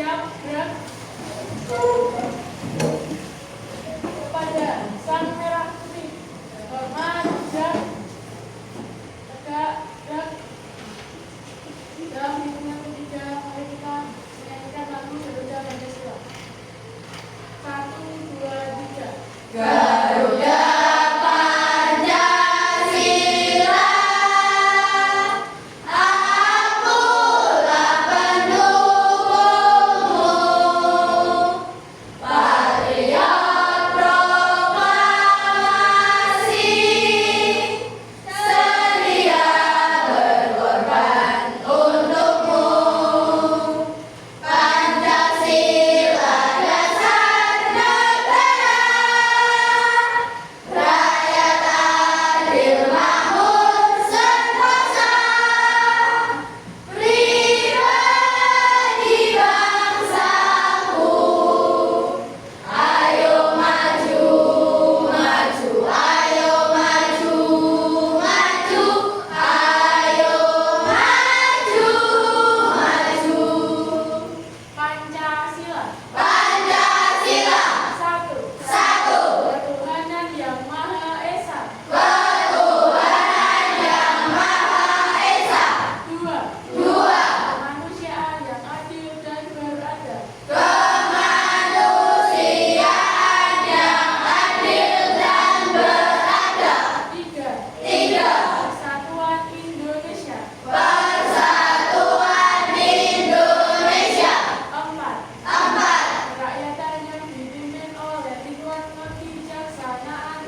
siap gerak kepada sang merah putih. Hormat, siap, tegak, gerak. Dalam hitungan ketiga, mari kita menyanyikan lagu Garuda Pancasila. 1, 2, 3. Garuda Pancasila, akulah pendukungmu, patriot proklamasi, sedia berkorban untukmu. Pancasila dasar negara, rakyat adil makmur sentosa, pribadi bangsaku. Ayo maju, maju, ayo maju, maju, ayo maju, maju. Pancasila. Pancasila, 1. satu, Ketuhanan yang Maha Esa. ketuhanan yang Maha Esa. 2. Dua, Kemanusiaan yang adil dan beradab. kemanusiaan yang adil dan beradab. 3. Tiga, Persatuan Indonesia. persatuan Indonesia. 4. Empat, Kerakyatan yang dipimpin oleh hikmat kebijaksanaan.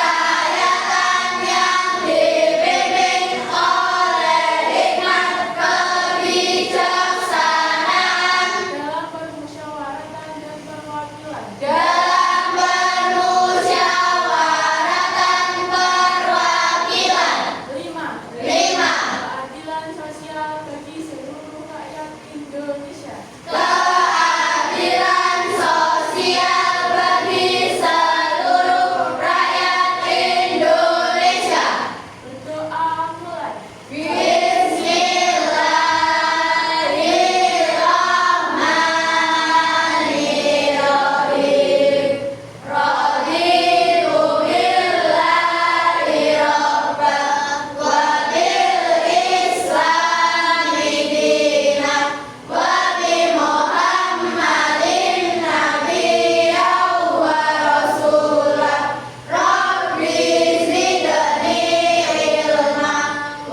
kerakyatan yang dipimpin oleh hikmat kebijaksanaan. Dalam permusyawaratan dan perwakilan. Dalam permusyawaratan perwakilan. 5. Lima, Keadilan sosial bagi seluruh rakyat Indonesia. keadilan sosial bagi seluruh rakyat Indonesia. Berdoa mulai. Bismillahirrahmanirrahim. Raditu billahi rabban wa bil islami dinan wa bi Muhammadin nabiyyan wa rasulah. Rabbi zidni ilma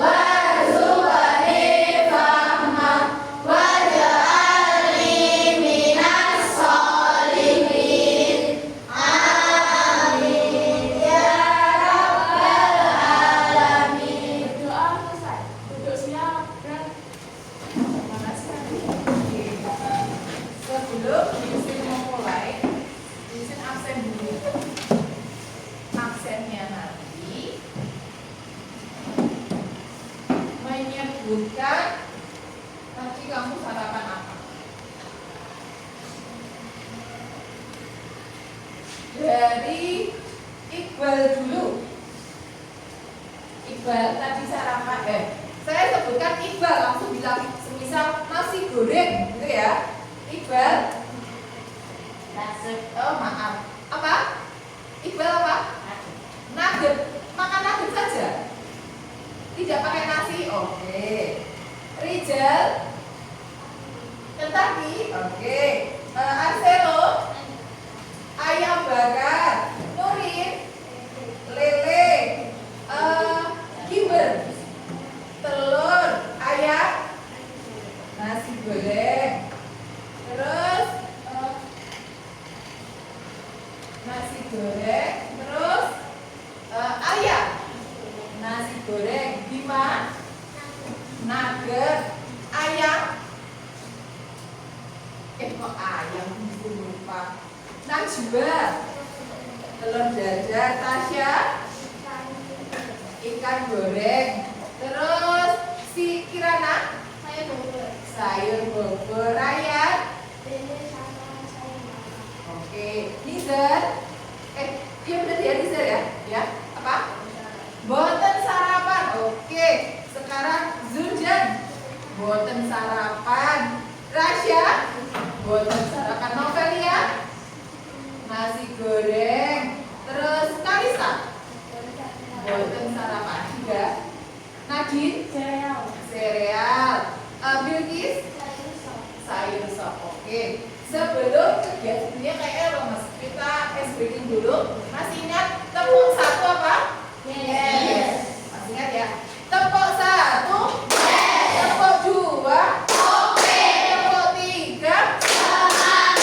warzuqni fahma waj'alni minas sholihin. Amin ya rabbal alamin. Berdoa selesai. Duduk siap dan Sebelum Yusin memulai, Yusin absen dulu. Absennya nanti menyebutkan tadi kamu sarapan apa. Dari Iqbal dulu. Iqbal tadi sarapan saya sebutkan Iqbal langsung bilang semisal nasi goreng gitu ya. Iqbal oh maaf apa? Iqbal apa? Nugget. Makan nugget saja. Tidak pakai nasi. Oke. Rizal Kentucky. Oke. Arcelo ayam bakar. Nurin lele. Gimber telur ayam nasi goreng. Terus nasi goreng. Terus ayam nasi goreng. Bima nugget ayam kok ayam lupa. Najwa telur dadar. Tasya ikan goreng. Terus si Kirana sayur bobor. Ryan oke. Nizar iya bener ya Nizar ya. Ya apa? Boten sarapan. Oke. Sekarang Zuljan boten sarapan. Rasya dulu. Masih ingat tepuk satu apa? Yes. Masih ingat ya? Tepuk satu. Yes. Tepuk dua. Oke. Tepuk tiga. Semangat.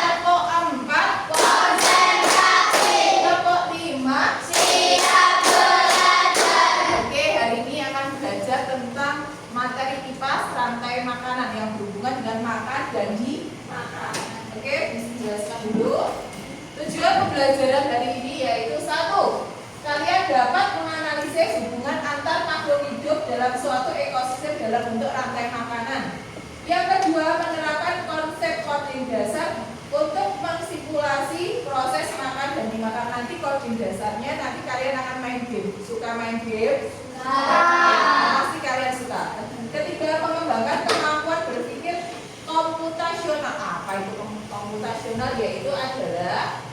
Tepuk empat. Konsentrasi. Tepuk lima. Siap belajar. Oke, hari ini akan belajar tentang materi IPA rantai makanan yang berhubungan dengan makan dan dimakan. Oke, dijelaskan dulu. Tujuan pembelajaran hari ini yaitu satu, kalian dapat menganalisis hubungan antar makhluk hidup dalam suatu ekosistem dalam bentuk rantai makanan. Yang kedua, menerapkan konsep coding dasar untuk mensimulasi proses makan dan dimakan. Nanti coding dasarnya nanti kalian akan main game. Suka main game? Pasti kalian suka. Ketiga, mengembangkan kemampuan berpikir komputasional. Apa itu komputasional? Yaitu adalah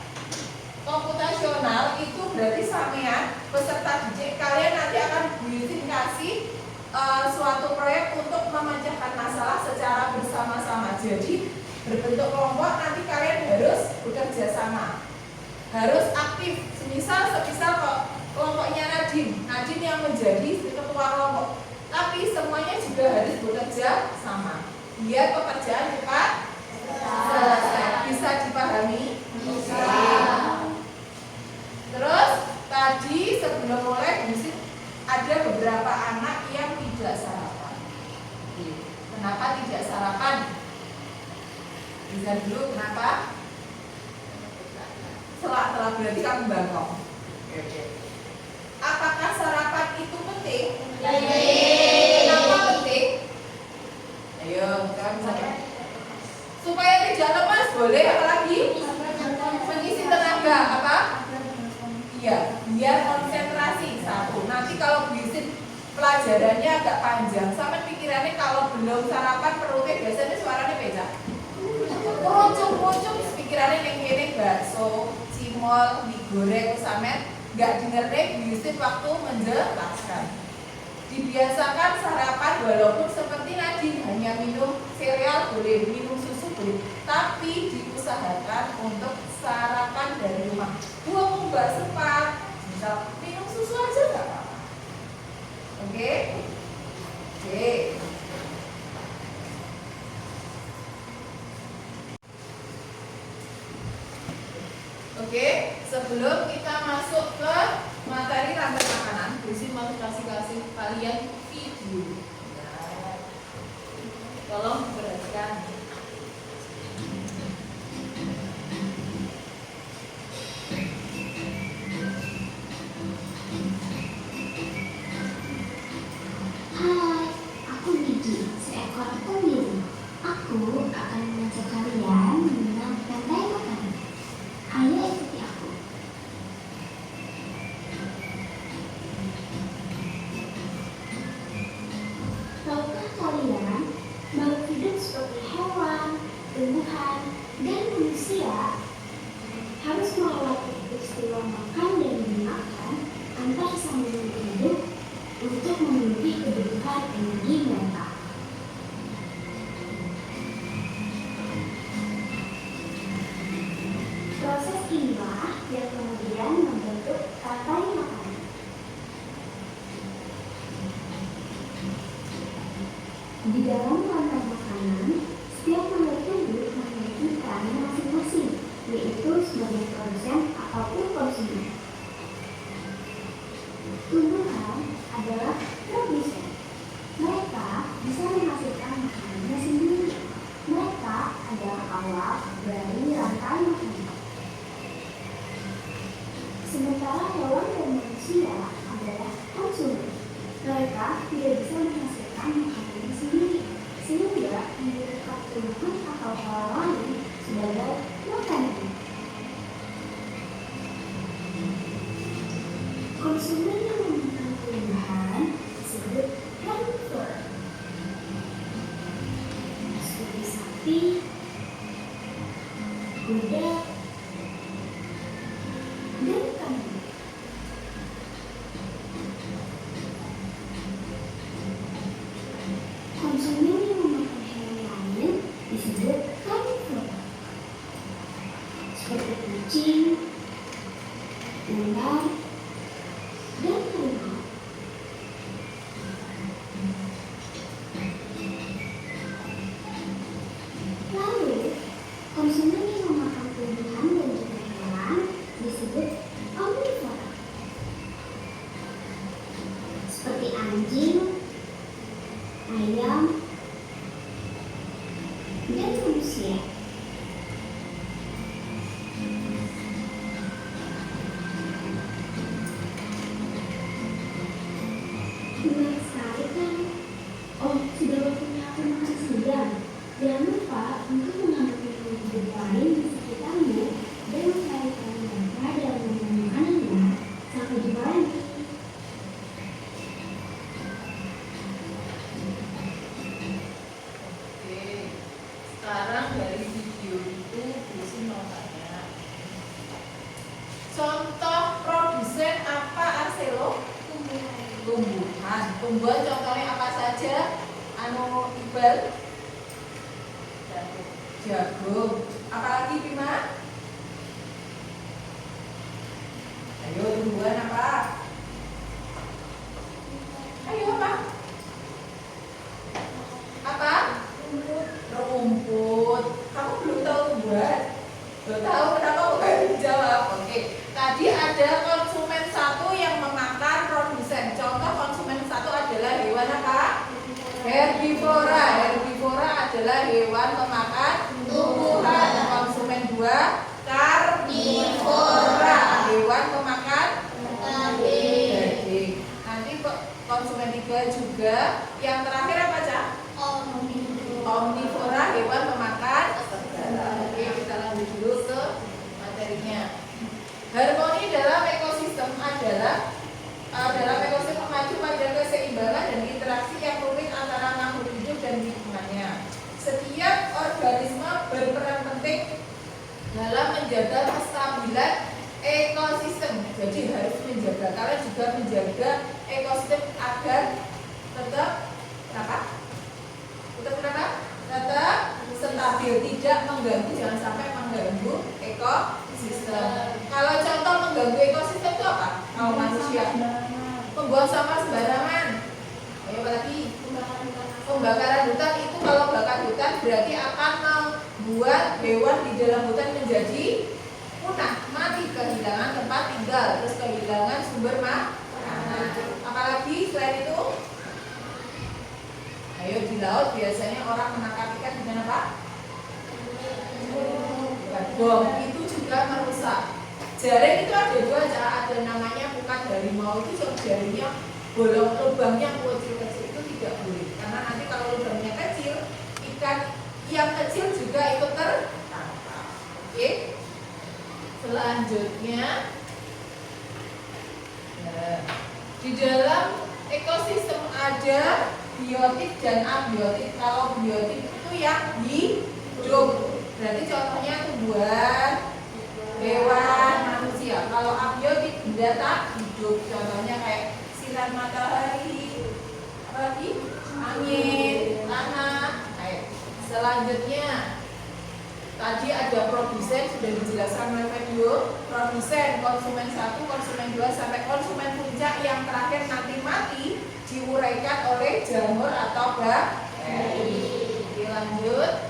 komputasional itu berarti sampean peserta didik kalian nanti akan kasih suatu proyek untuk memecahkan masalah secara bersama-sama. Jadi berbentuk kelompok, nanti kalian harus bekerja sama, harus aktif. Semisal kelompoknya Nadine yang menjadi ketua kelompok, tapi semuanya juga harus bekerja sama biar pekerjaan cepat selesai. Bisa dipahami? Bisa. Terus tadi sebelum mulai ada beberapa anak yang tidak sarapan. Kenapa tidak sarapan? Bisa dulu kenapa? Telat berarti kamu bangkok. Apakah sarapan itu penting? Kenapa penting? Ayo, kita bisa. Supaya tidak lemas boleh, apalagi mengisi tenaga apa? Iya, biar konsentrasi satu. Nanti kalau bisin pelajarannya agak panjang, sama pikirannya kalau belum sarapan perutnya biasanya suaranya beda. Kerucuk-kerucuk pikirannya yang gini bakso, cimol, mie goreng, sampe nggak dengerin bisin waktu menjelaskan. Dibiasakan sarapan walaupun seperti Nadine hanya minum sereal boleh, minum susu boleh, tapi diusahakan untuk sarapan dari rumah. Buang nggak sempat, misal minum susu aja nggak apa-apa. Oke? Oke, sebelum kita masuk ke materi rantai makanan, Desi mau kasih kalian video. Nah, tolong perhatikan. Hai, aku Niji, seekor pemilu. Aku akan mengajak kalian mengenal rantai makanan. Ayo ikuti aku. Tahukah kalian makhluk hidup seperti hewan, tumbuhan, dan manusia harus melewati peristiwa makan dan dimakan antar sambungan hidup untuk memenuhi kebutuhan energi mereka. Proses inilah yang kemudian membentuk rantai makanan. Di dalam rantai makanan, setiap makhluk hidup memiliki peran masing-masing, yaitu sebagai produsen ataupun konsumen. Tumbuhan adalah produsen. Mereka bisa menghasilkan makanannya sendiri. Mereka adalah awal dari rantai makanan. Sementara hewan dan manusia adalah konsumen. Mereka tidak bisa menghasilkan makanannya sendiri, sehingga membutuhkan tumbuhan atau hewan lain sebagai makanan. Konsumen yang memakan tumbuhan disebut herbivore, seperti sapi, kuda, dan kambing. Konsumen yang memakan hewan lain disebut carnivore, seperti kucing, Oh, sudah waktunya aku makan siang. Jangan lupa untuk mengamati hidup lain di sekitarmu dan mencari peran mereka dalam membuat makanannya. Sampai jumpa lagi. Oke, sekarang dari video itu Busi mau tanya. Contoh produsen apa Arselo? Tumbuhan. Tumbuhan contohnya apa saja? Anu Iqbal? Jagung. Apalagi Bima? Ayo tumbuhan apa? Ayo apa? Apa? Rumput. Kamu belum tahu tumbuhan? Belum tahu, kenapa bukan dijawab? Oke. Tadi ada konsumen satu yang memakan produsen. Contoh konsumen satu adalah hewan apa? Herbivora. Herbivora adalah hewan pemakan tumbuhan. Konsumen dua karnivora, hewan pemakan daging. Nanti konsumen tiga juga. Yang terakhir apa, Cak? Omnivora, hewan pemakan segala. Oke, kita lanjut dulu ke materinya. Harmoni dalam ekosistem adalah dalam ekosistem maju pada keseimbangan dan interaksi yang rumit antara makhluk hidup dan lingkungannya. Setiap organisme berperan penting dalam menjaga kestabilan ekosistem. Jadi harus menjaga. Kalian juga menjaga ekosistem agar tetap apa? Tetap stabil, tidak mengganggu, jangan sampai mengganggu ekosistem. Kalau contoh mengganggu ekosistem itu apa? Kalau manusia membuang sampah sembarangan. Ayo apa lagi? Pembakaran hutan. Itu kalau bakar hutan berarti akan membuat hewan di dalam hutan menjadi punah, mati, kehilangan tempat tinggal, terus kehilangan sumber makanan. Apalagi selain itu? Ayo, di laut biasanya orang menangkap ikan dengan apa? Bom. Itu juga merusak. Jaring itu ada dua, ada namanya pukat harimau. Itu jaringnya bolong, lubangnya kecil-kecil, itu tidak boleh. Karena nanti kalau lubangnya kecil, ikan yang kecil juga ikut tertangkap. Oke. Selanjutnya, di dalam ekosistem ada biotik dan abiotik. Kalau biotik itu yang hidup, berarti contohnya tumbuhan, hewan, manusia. Kalau abiotik benda tak hidup, contohnya kayak sinar matahari, apalagi angin, tanah. Selanjutnya tadi ada produsen, sudah dijelaskan oleh video. Produsen, konsumen 1, konsumen 2 sampai konsumen puncak yang terakhir nanti mati diuraikan oleh jamur atau bakteri. Oke, lanjut.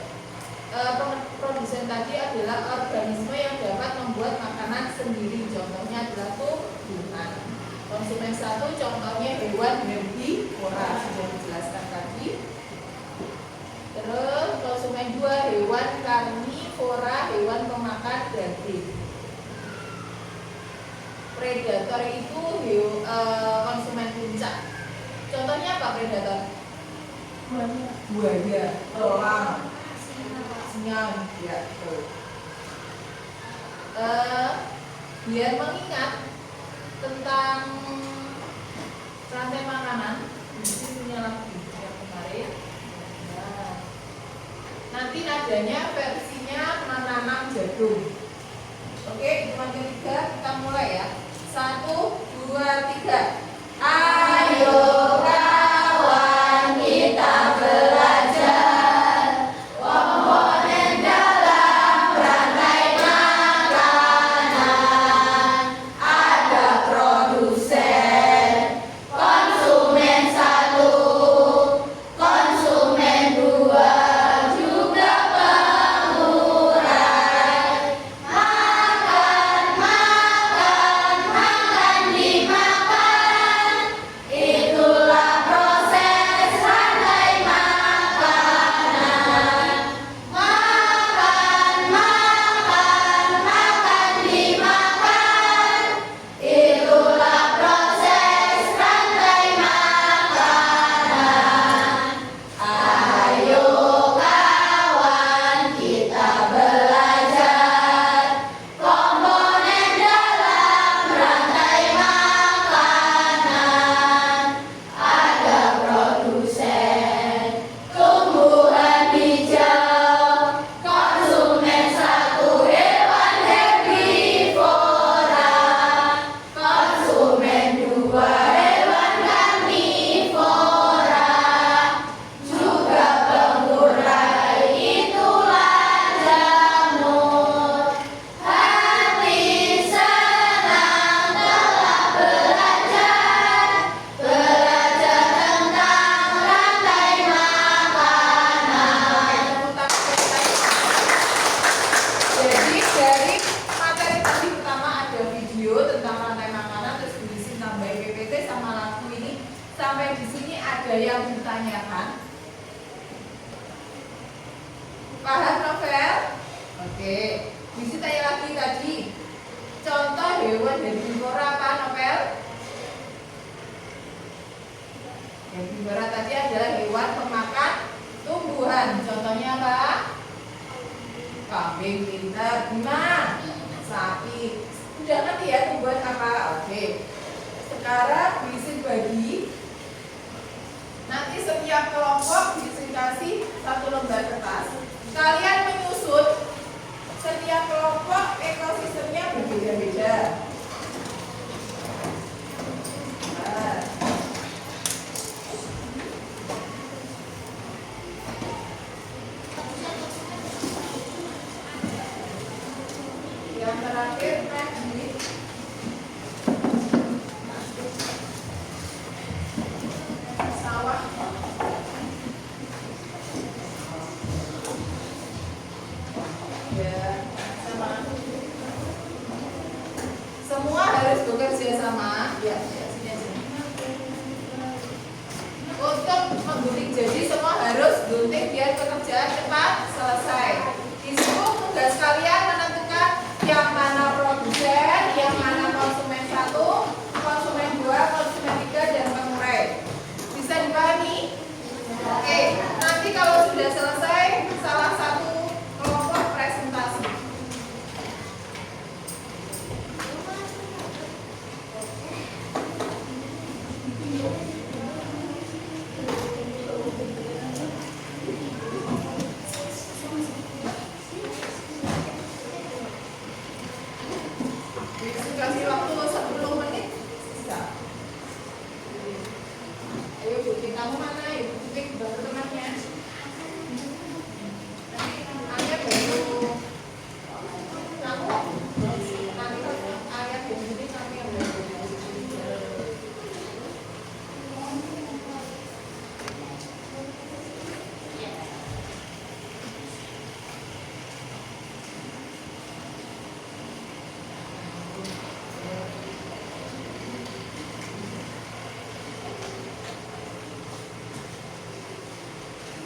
Produsen tadi adalah organisme yang dapat membuat makanan sendiri. Contohnya adalah tumbuhan. Konsumen 1 contohnya hewan herbivora, sudah dijelaskan tadi. Terus konsumen 2 hewan karnivora, hewan pemakan daging. Predator itu konsumen puncak. Contohnya apa predator? Buaya, elang, singa, ya. Biar mengingat tentang rantai makanan, di sini punya lagi yang kemarin. Nanti nadanya versinya menanam jagung. Oke, hitungan ketiga kita mulai ya. 1, 2, 3. Ayo kawan kita belajar komponen dalam rantai makanan. Ada produsen, konsumen 1, konsumen 2, juga pengurai. Makan, makan, tentang rantai makanan, terus diisi tambah PPT sama lagu ini. Sampai di sini ada yang ditanyakan? Paham novel? Oke. Bisa tanya lagi tadi. Contoh hewan herbivora apa novel? Herbivora tadi adalah hewan pemakan tumbuhan. Contohnya apa? Kambing, pintar, gimana? Sapi. Udah ngerti ya tumbuhan apa? Oke. Sekarang bisa bagi. Nanti setiap kelompok dikasih satu lembar kertas. Kalian menyusun setiap kelompok ekosistemnya berbeda-beda. Nah. Yang terakhir tadi sawah. Ya, sama. Semua harus bekerja sama. Ya, sini aja. Untuk menggunting jadi semua harus gunting biar pekerjaan cepat selesai. Di situ tugas kalian menentukan yang mana produsen, yang mana konsumen 1, konsumen 2, konsumen 3, dan pengurai. Bisa dipahami? Oke, nanti kalau sudah selesai, salah satu kelompok presentasi. Kasih waktu 10 menit. Bisa. Ayo gunting, kamu mana? Ayo gunting bantu temannya. Nanti Ayah bantu kamu. Nanti Ayah gunting, kami yang bantu.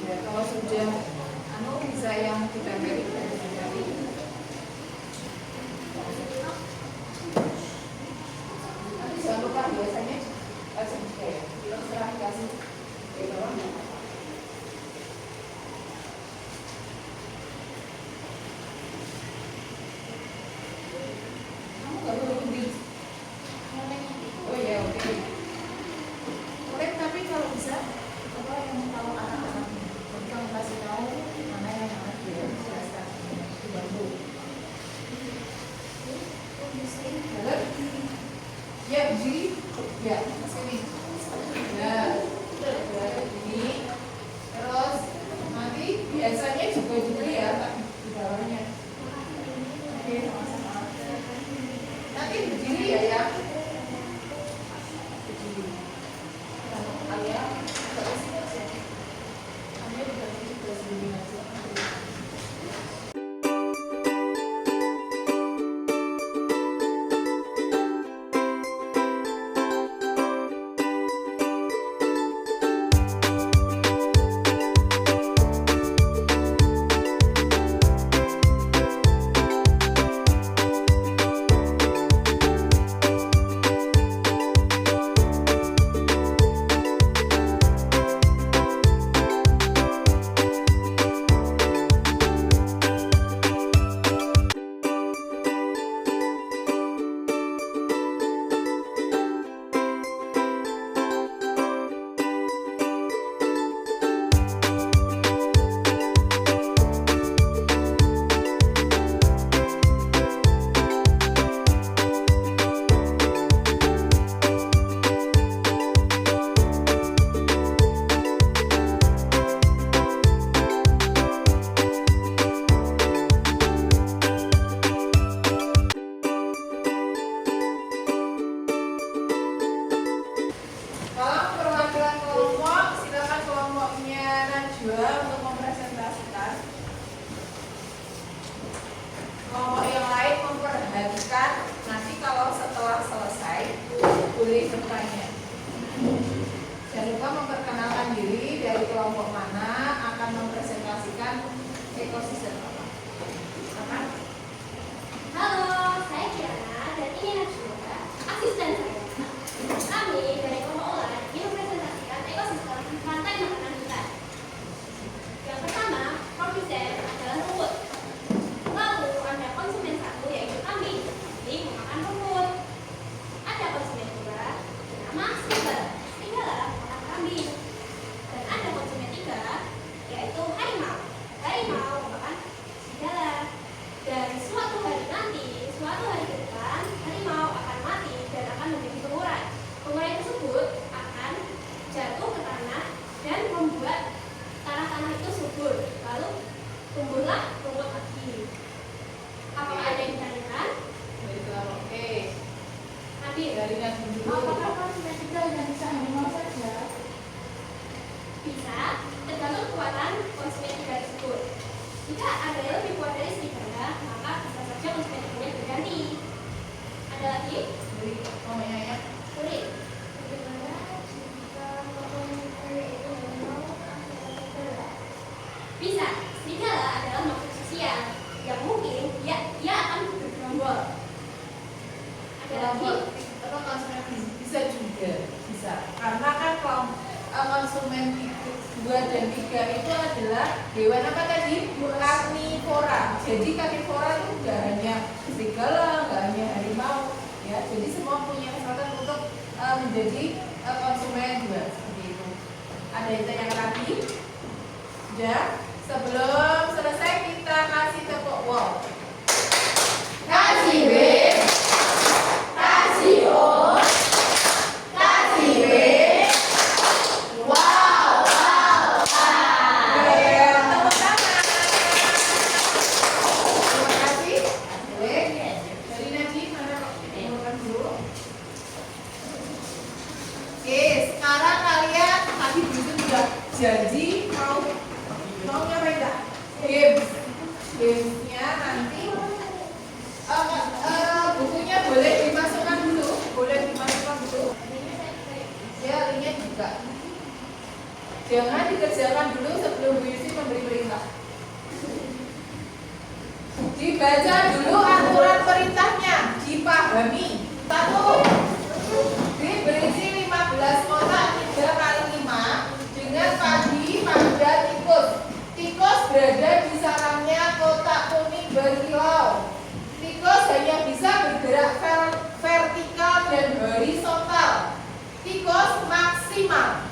Ya, kalau sudah bisa yang ditempeli dan ditempeli. Nanti jangan lupa biasanya serah kasih di bawahnya. Kamu nggak perlu gunting. Oh ya, oke. Boleh, tapi kalau bisa apa yang tahu anak-anak kamu kasih tahu mana yang anak dia jelaskan dibantu. Benar? Ya, begini. Ya, sini. Ya, begini. Terus nanti biasanya juga ya di bawahnya. Oke, sama-sama. Nanti berdiri ya. Berdiri. Ayah, terus asisten saya. Kami dari kelompok Ular ingin mempresentasikan ekosistem rantai makanan hutan. Yang pertama, produsen adalah rumput. Lalu ada konsumen satu yaitu kambing, jadi memakan rumput. Ada konsumen dua, bernama serigala. Serigala memakan kambing. Dan ada konsumen tiga, yaitu harimau. Harimau memakan serigala. Dan suatu hari nanti, suatu hari ke depan, harimau akan mati dan akan menjadi pengurai. Pengurai tersebut akan jatuh ke tanah dan membuat tanah-tanah itu subur. Lalu tumbuhlah rumput lagi. Apakah ada yang ditanyakan? Baiklah, oke. Nabil, Dari Nabi dulu. Apakah konsumen tiga yang bisa harimau saja? bisa tergantung kekuatan konsumen tiga tersebut. Jika ada yang lebih kuat dari serigala, maka bisa saja konsumen tiganya berganti. Ada lagi? Dari mamanya ya. Kulit. Bagaimana jika komponen kulit itu harimau atau serigala? Bisa. Serigala adalah makhluk sosial yang mungkin dia akan bergerombol. Ada lagi? Apa konsumen bisa juga bisa karena kan konsumen 2 dan 3 itu adalah hewan apa tadi? Karnivora. Jadi karnivora itu tidak hanya serigala, nggak hanya harimau ya. Jadi semua punya kesempatan untuk menjadi konsumen juga seperti itu. Ada yang tanya lagi? Sudah? Sebelum selesai kita kasih tepuk wow. Kasih B, kasih O, kasih B. Wow, wow, wow. Tepuk tangan. Terima kasih. Boleh. Dari Najib mana Pak? Makan dulu. Oke, sekarang kalian tadi itu sudah janji mau ngapain enggak? Gamesnya nanti bukunya boleh dimasukkan dulu, ya linknya juga. Jangan dikerjakan dulu sebelum Bu Yusi memberi perintah. Dibaca dulu aturan perintahnya, dipahami. 1. Berisi 15 kotak 3 kali 5 dengan padi pada tikus. Tikus berada di sarangnya kotak kuning berkilau. Tikus hanya bisa bergerak vertikal dan horizontal. Tikus maksimal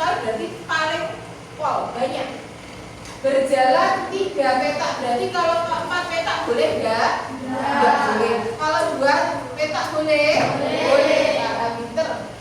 berarti paling banyak. Berjalan 3 petak, berarti kalau 4 petak boleh enggak? Enggak boleh. Kalau 2 petak boleh? Boleh. Nah, pinter.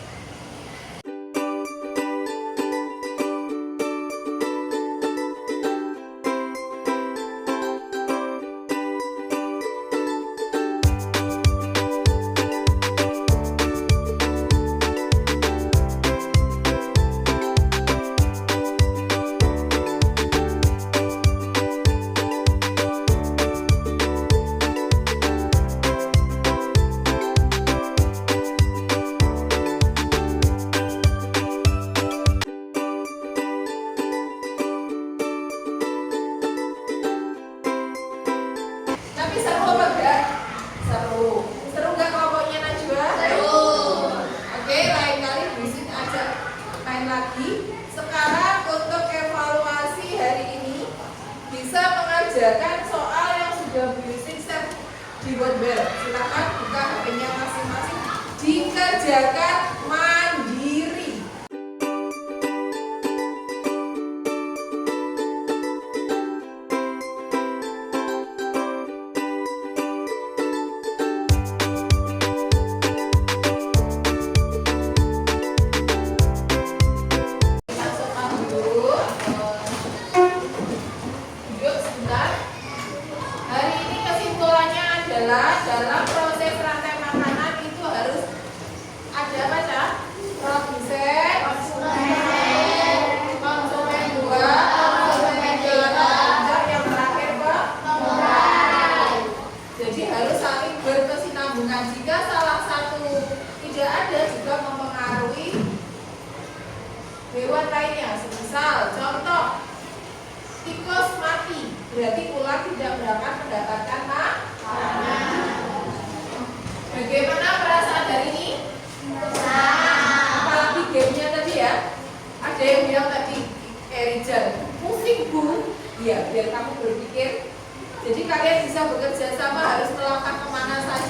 Tapi seru apa enggak? Seru. Seru enggak kelompoknya Najwa? Seru. Oke, lain kali bisa ajak main lagi. Sekarang untuk evaluasi hari ini bisa mengajarkan soal yang sudah Bu Yusin share di Wordwell. Silakan buka HP-nya masing-masing. Dikerjakan mandiri. Masukkan dulu. Duduk sebentar. Hari ini kesimpulannya adalah dalam proses rantai makanan itu harus ada apa, Cak? Produsen, konsumen 2, konsumen 3, yang terakhir pengurai. Jadi harus saling berkesinambungan. Jika salah satu tidak ada juga mempengaruhi hewan lainnya. Semisal contoh tikus mati, berarti ular tidak akan mendapatkan makanan. Bagaimana perasaan hari ini? Apalagi gamenya tadi ya. Ada yang bilang tadi, Rizal, pusing Bu. Iya, biar kamu berpikir. Jadi kalian bisa bekerja sama harus melangkah kemana saja.